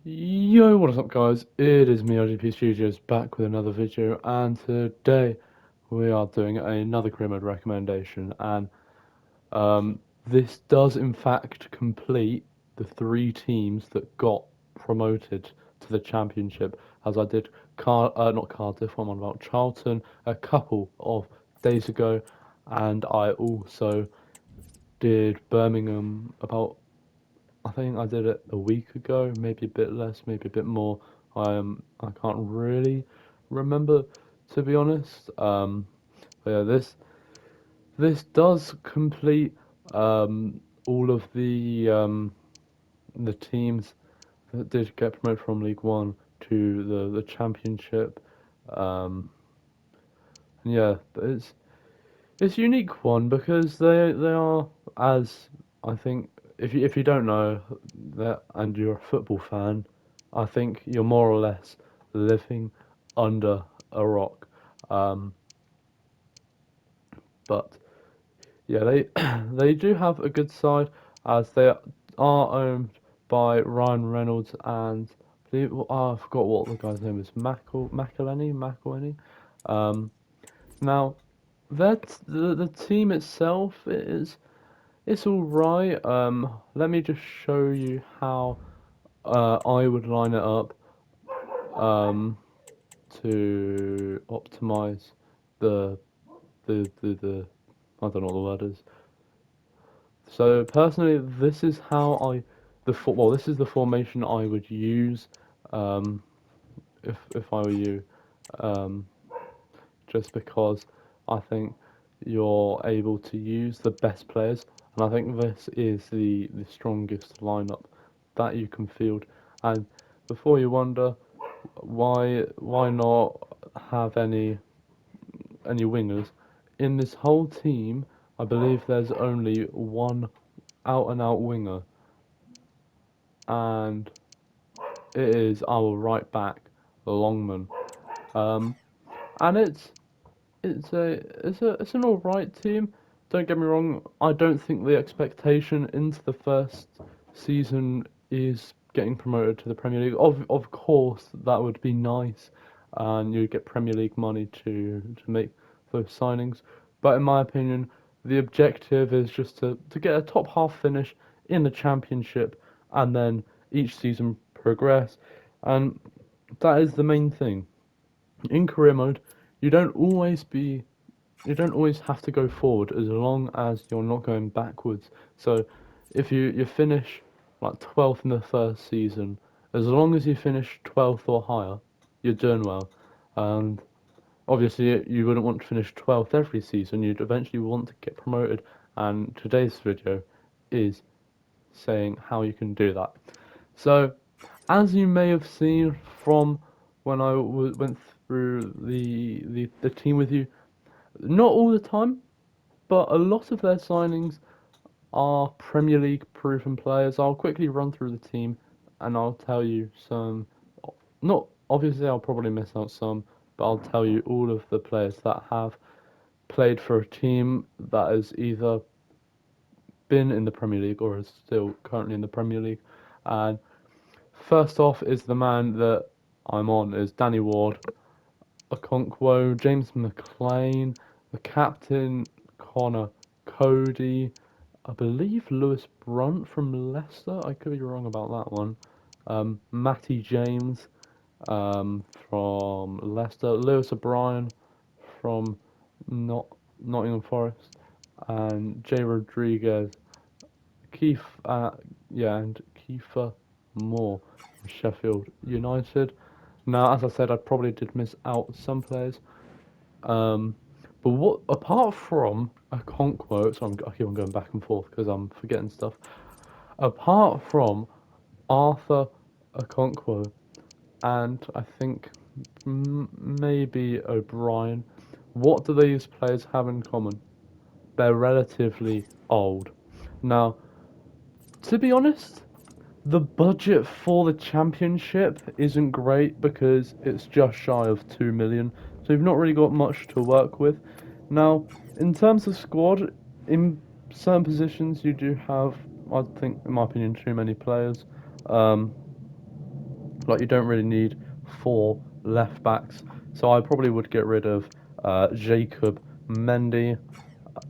Yo, what is up guys? It is me, RGP Studios, back with another video, and today we are doing another career mode recommendation, and um, this does in fact complete the three teams that got promoted to the championship, as I did not Cardiff, what am I on about, Charlton a couple of days ago, and I also did Birmingham about I think I did it a week ago, maybe a bit less, maybe a bit more. I can't really remember to be honest. But yeah, this does complete all of the teams that did get promoted from League One to the Championship. Um, and yeah, but it's a unique one because they are, as I think, if you don't know that and you're a football fan, I think you're more or less living under a rock. Um, but yeah, they they do have a good side as they are owned by Ryan Reynolds and I forgot what the guy's name is, McElhenney. Um, Now that the team itself is. It's all right. Let me just show you how I would line it up um, to optimize the the I don't know what the word is. So personally, this is how this is the formation I would use um, if I were you. Um, just because I think you're able to use the best players, and I think this is the strongest lineup that you can field. And before you wonder why not have any wingers in this whole team, I believe there's only one out and out winger, and it is our right back, Longman. Um, and it's an alright team. Don't get me wrong, I don't think the expectation into the first season is getting promoted to the Premier League. Of course that would be nice and you'd get Premier League money to make those signings. But in my opinion, the objective is just to get a top half finish in the championship and then each season progress, and that is the main thing. In career mode, you don't always be you don't always have to go forward as long as you're not going backwards. So if you finish like 12th in the first season, as long as you finish 12th or higher, you're doing well. And obviously you wouldn't want to finish 12th every season. You'd eventually want to get promoted. And today's video is saying how you can do that. So, as you may have seen from when went through the team with you, not all the time, but a lot of their signings are Premier League proven players. I'll quickly run through the team and I'll tell you some. Not obviously, I'll probably miss out some, but I'll tell you all of the players that have played for a team that has either been in the Premier League or is still currently in the Premier League. And first off is the man that I'm on is Danny Ward, Okonkwo, James McLean, the captain Connor Cody, I believe Lewis Brunt from Leicester. I could be wrong about that one. Matty James from Leicester, Lewis O'Brien from Not Nottingham Forest, and Jay Rodriguez, Keith, and Kiefer Moore from Sheffield United. Now, as I said, I probably did miss out some players. Um, but what apart from a Conquo, so I keep on going back and forth because I'm forgetting stuff. Apart from Arthur Okonkwo and I think maybe O'Brien, what do these players have in common? They're relatively old. Now, to be honest, the budget for the championship isn't great because it's just shy of 2 million, so you've not really got much to work with. Now, in terms of squad, in certain positions you do have, I think, in my opinion, too many players. Um, Like, you don't really need 4 left backs. So I probably would get rid of Jacob Mendy.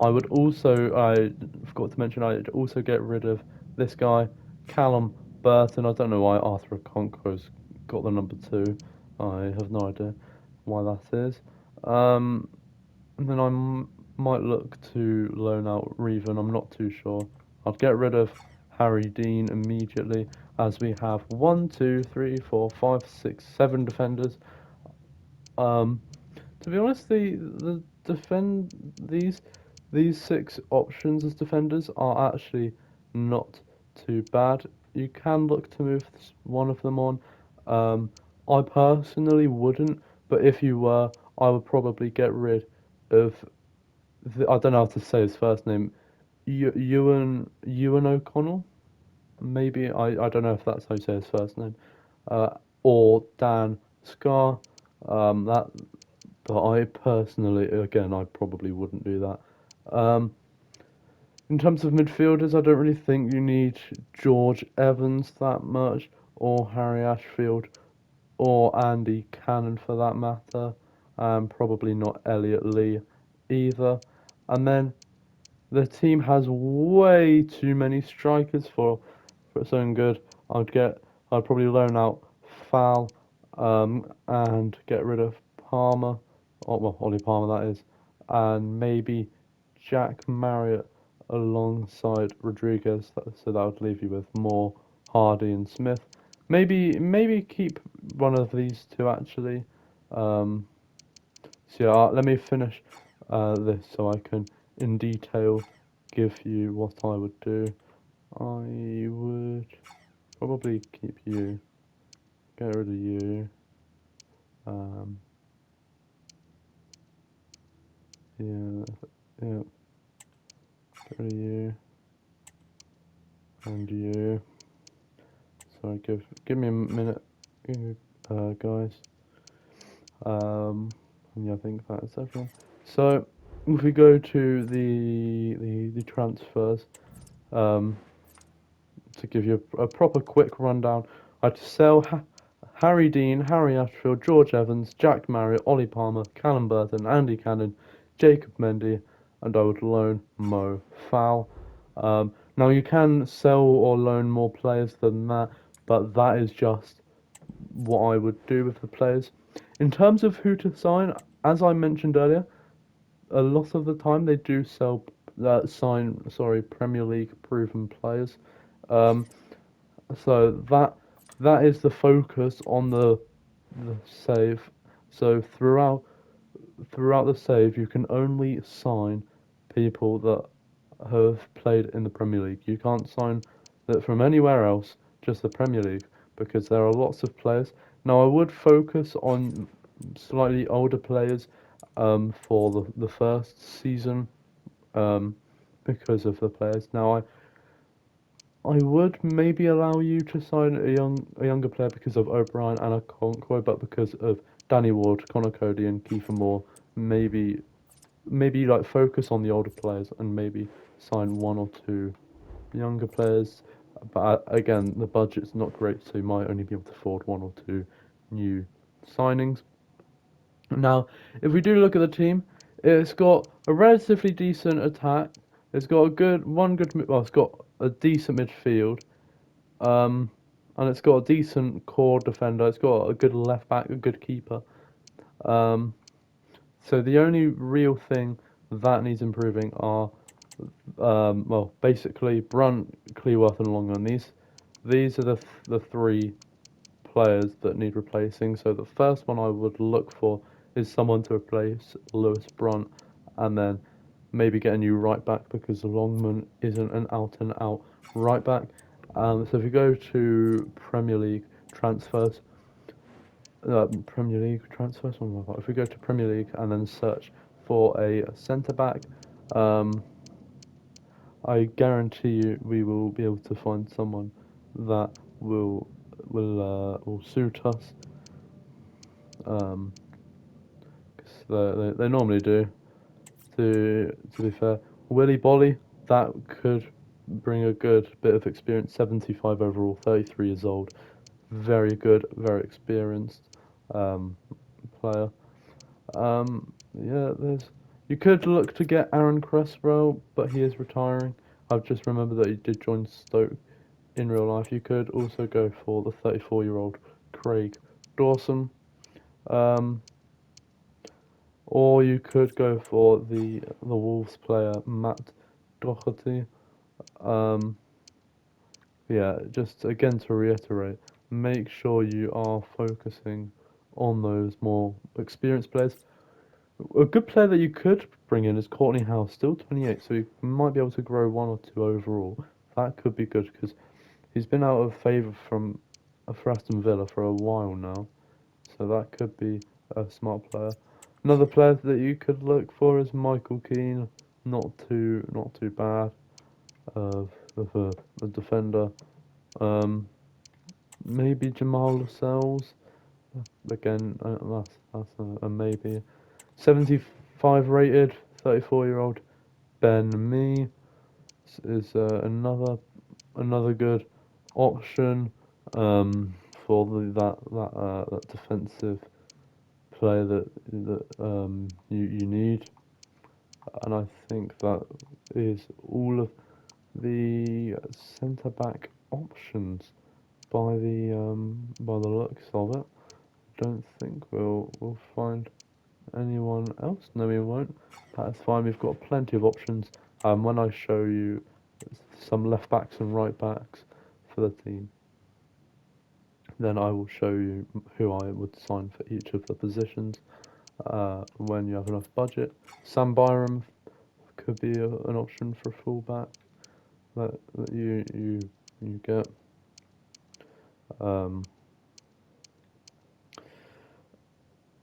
I would also, I forgot to mention, I'd also get rid of this guy, Callum Burton. I don't know why Arthur Okonkwo's got the number 2. I have no idea why that is. And then I might look to loan out Reven. I'm not too sure. I'd get rid of Harry Dean immediately, as we have 1, 2, 3, 4, 5, 6, 7 defenders. Um, to be honest, the defend these 6 options as defenders are actually not too bad. You can look to move one of them on. Um, I personally wouldn't, but if you were, I would probably get rid of I don't know how to say his first name. Ewan O'Connell. Maybe I don't know if that's how you say his first name. Uh, or Dan Scar. That But I personally, again, I probably wouldn't do that. In terms of midfielders, I don't really think you need George Evans that much, or Harry Ashfield, or Andy Cannon for that matter. Probably not Elliot Lee either. And then the team has way too many strikers for its own good. I'd probably loan out Fowl, and get rid of Palmer. Oh, well, Ollie Palmer that is, and maybe Jack Marriott alongside Rodriguez. So that would leave you with Moore, Hardy, and Smith. Maybe keep one of these two actually. Um, so yeah, let me finish this so I can in detail give you what I would do. I would probably keep you, get rid of you. Um, yeah, yeah, get rid of you and you. Sorry, give me a minute, guys. Yeah, I think that's everyone. So if we go to the transfers, um, to give you a proper quick rundown, I'd sell Harry Dean, Harry Ashfield, George Evans, Jack Marriott, Ollie Palmer, Callum Burton, Andy Cannon, Jacob Mendy, and I would loan Mo Fowl. Now you can sell or loan more players than that, but that is just what I would do with the players. In terms of who to sign, as I mentioned earlier, a lot of the time they do sign Premier League proven players. Um, so that is the focus on the save. So throughout the save, you can only sign people that have played in the Premier League. You can't sign that from anywhere else, just the Premier League, because there are lots of players. Now, I would focus on slightly older players for the first season, um, because of the players. Now, I would maybe allow you to sign a younger player because of O'Brien and Okonkwo, but because of Danny Ward, Connor Cody, and Kiefer Moore, maybe like focus on the older players and maybe sign 1 or 2 younger players. But again, the budget's not great, so you might only be able to afford 1 or 2 new signings. Now, if we do look at the team, it's got a relatively decent attack. It's got it's got a decent midfield. Um, and it's got a decent core defender. It's got a good left back, a good keeper. Um, so the only real thing that needs improving are, basically Brunt, Cleworth, and Longman. These are the 3 players that need replacing. So the first one I would look for is someone to replace Lewis Brunt, and then maybe get a new right back because Longman isn't an out and out right back. So if you go to Premier League transfers, oh my God. If we go to Premier League and then search for a centre back, um, I guarantee you we will be able to find someone that will suit us. 'Cause they normally do. To be fair, Willy Bolly, that could bring a good bit of experience. 75 overall, 33 years old. very good, very experienced player. Yeah, there's. You could look to get Aaron Cresswell, but he is retiring. I've just remembered that he did join Stoke in real life. You could also go for the 34-year-old Craig Dawson, um, or you could go for the Wolves player Matt Doherty. Um, yeah, just again to reiterate, make sure you are focusing on those more experienced players. A good player that you could bring in is Courtney House, still 28, so he might be able to grow one or two overall. That could be good because he's been out of favour for Aston Villa for a while now, so that could be a smart player. Another player that you could look for is Michael Keane, not too bad of a defender. Um, Maybe Jamal Lascelles. Again, that's a maybe. 75 rated, 34-year-old Ben Mee is another good option for that defensive player that you need, and I think that is all of the centre back options by the looks of it. Don't think we'll find anyone else? No, we won't. That's fine. We've got plenty of options. When I show you some left backs and right backs for the team, then I will show you who I would sign for each of the positions. When you have enough budget, Sam Byram could be an option for fullback that you get. Um,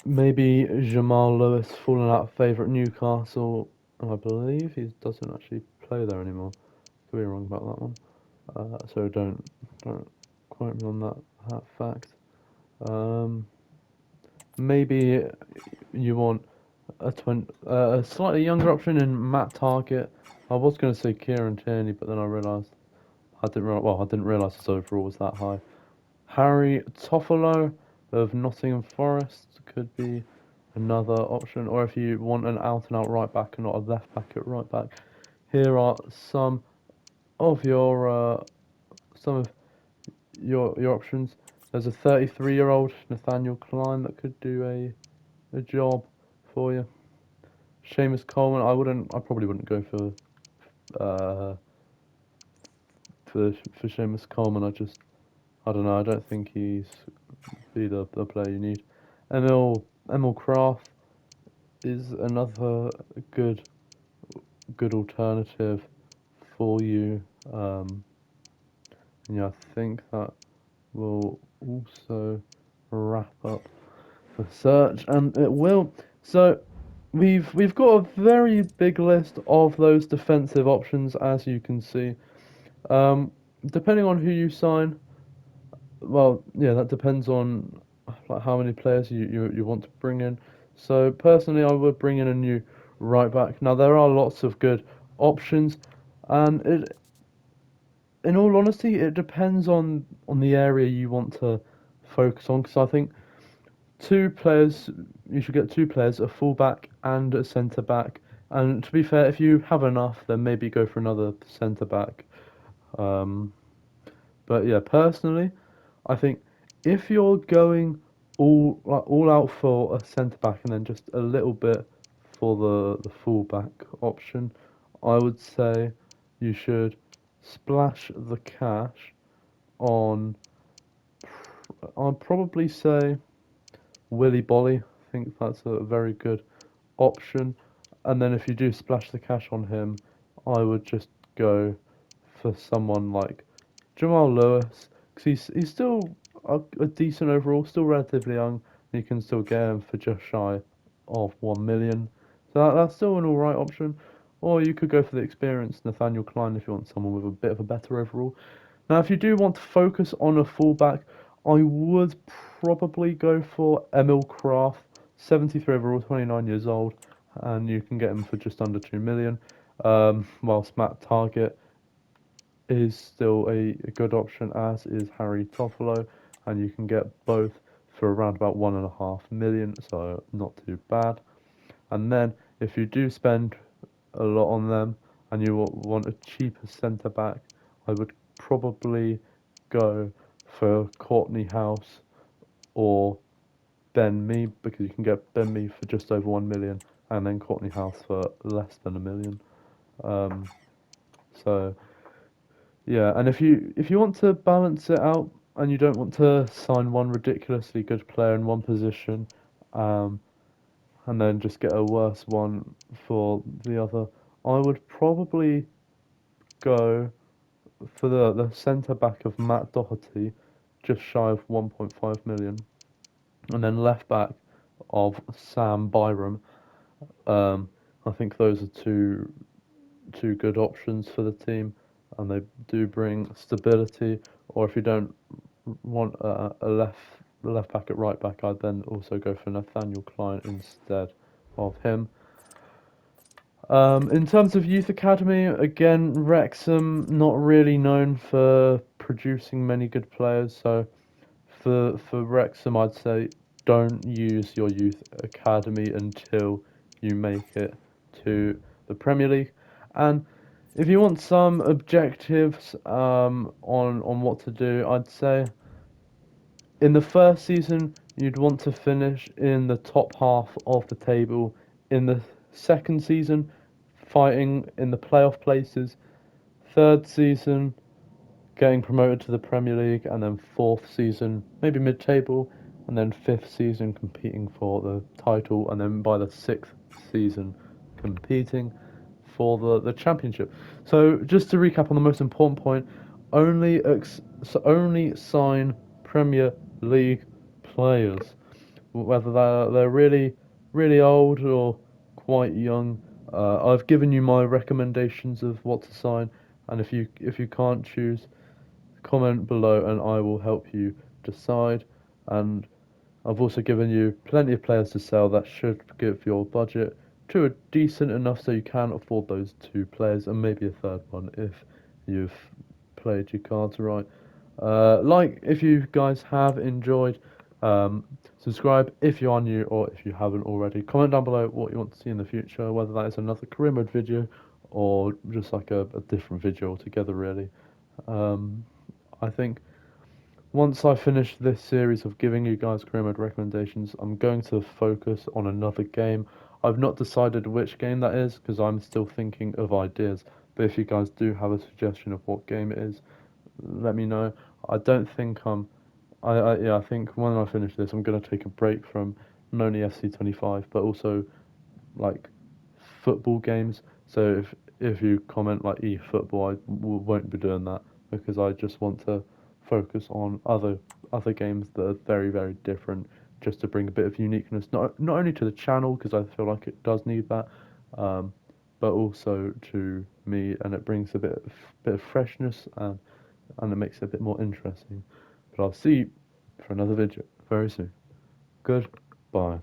Maybe Jamal Lewis falling out of favour at Newcastle. I believe he doesn't actually play there anymore. Could be wrong about that one. So don't quote me on that fact. Um, Maybe you want a slightly younger option in Matt Target. I was going to say Kieran Tierney, but then I realised I didn't realise his overall was that high. Harry Toffolo of Nottingham Forest could be another option, or if you want an out and out right back and not a left back at right back, here are of your some of your options. There's a 33-year-old Nathaniel Klein that could do a job for you. Seamus Coleman, I probably wouldn't go uh for Seamus Coleman. I don't know. I don't think he's be the player you need. Emil Kraft is another good good alternative for you. Yeah, I think that will also wrap up the search, and it will. So we've got a very big list of those defensive options, as you can see. Um, Depending on who you sign, well, yeah, that depends on like how many players you want to bring in. So personally, I would bring in a new right back. Now there are lots of good options, and in all honesty, it depends on the area you want to focus on. Because I think two players, you should get two players, a fullback and a centre back. And to be fair, if you have enough, then maybe go for another centre back. Um, but yeah, personally, I think if you're going all out for a centre back and then just a little bit for the fullback option, I would say you should splash the cash on. I'd probably say Willy Bolly. I think that's a very good option. And then if you do splash the cash on him, I would just go for someone like Jamal Lewis, because he's still a decent overall, still relatively young, and you can still get him for just shy of 1 million. So that's still an alright option. Or you could go for the experienced Nathaniel Klein if you want someone with a bit of a better overall. Now, if you do want to focus on a fullback, I would probably go for Emil Kraft, 73 overall, 29 years old, and you can get him for just under 2 million. Whilst Matt Target is still a good option, as is Harry Toffolo. and you can get both for around about 1.5 million, so not too bad. And then if you do spend a lot on them and you want a cheaper centre back, I would probably go for Courtney House or Ben Mee, because you can get Ben Mee for just over 1 million and then Courtney House for less than 1 million. Um, so yeah, and if you want to balance it out and you don't want to sign one ridiculously good player in one position, um, and then just get a worse one for the other, I would probably go for the centre back of Matt Doherty, just shy of 1.5 million, and then left back of Sam Byram. Um, I think those are two good options for the team, and they do bring stability. Or if you don't want a left back at right back, I'd then also go for Nathaniel Klein instead of him. In terms of youth academy, again, Wrexham not really known for producing many good players. So for Wrexham, I'd say don't use your youth academy until you make it to the Premier League. And if you want some objectives on what to do, I'd say in the first season you'd want to finish in the top half of the table. In the second season, fighting in the playoff places. Third season, getting promoted to the Premier League, and then fourth season, maybe mid-table, and then fifth season competing for the title, and then by the sixth season competing for the championship. So just to recap on the most important point, only sign Premier League players, whether they're really old or quite young. I've given you my recommendations of what to sign, and if you can't choose, comment below and I will help you decide. And I've also given you plenty of players to sell that should give your budget to a decent enough so you can afford those two players and maybe a third one if you've played your cards right. Like if you guys have enjoyed, subscribe if you are new or if you haven't already. Comment down below what you want to see in the future, whether that is another career mode video or just like a different video altogether, really. Um, I think once I finish this series of giving you guys career mode recommendations, I'm going to focus on another game. I've not decided which game that is because I'm still thinking of ideas. But if you guys do have a suggestion of what game it is, let me know. I don't think yeah, I think when I finish this, I'm going to take a break from not only FC25 but also like football games. So if you comment like eFootball, won't be doing that because I just want to focus on other games that are very different, just to bring a bit of uniqueness, not only to the channel because I feel like it does need that, um, but also to me, and it brings a bit of freshness and it makes it a bit more interesting. But I'll see you for another video very soon. Goodbye.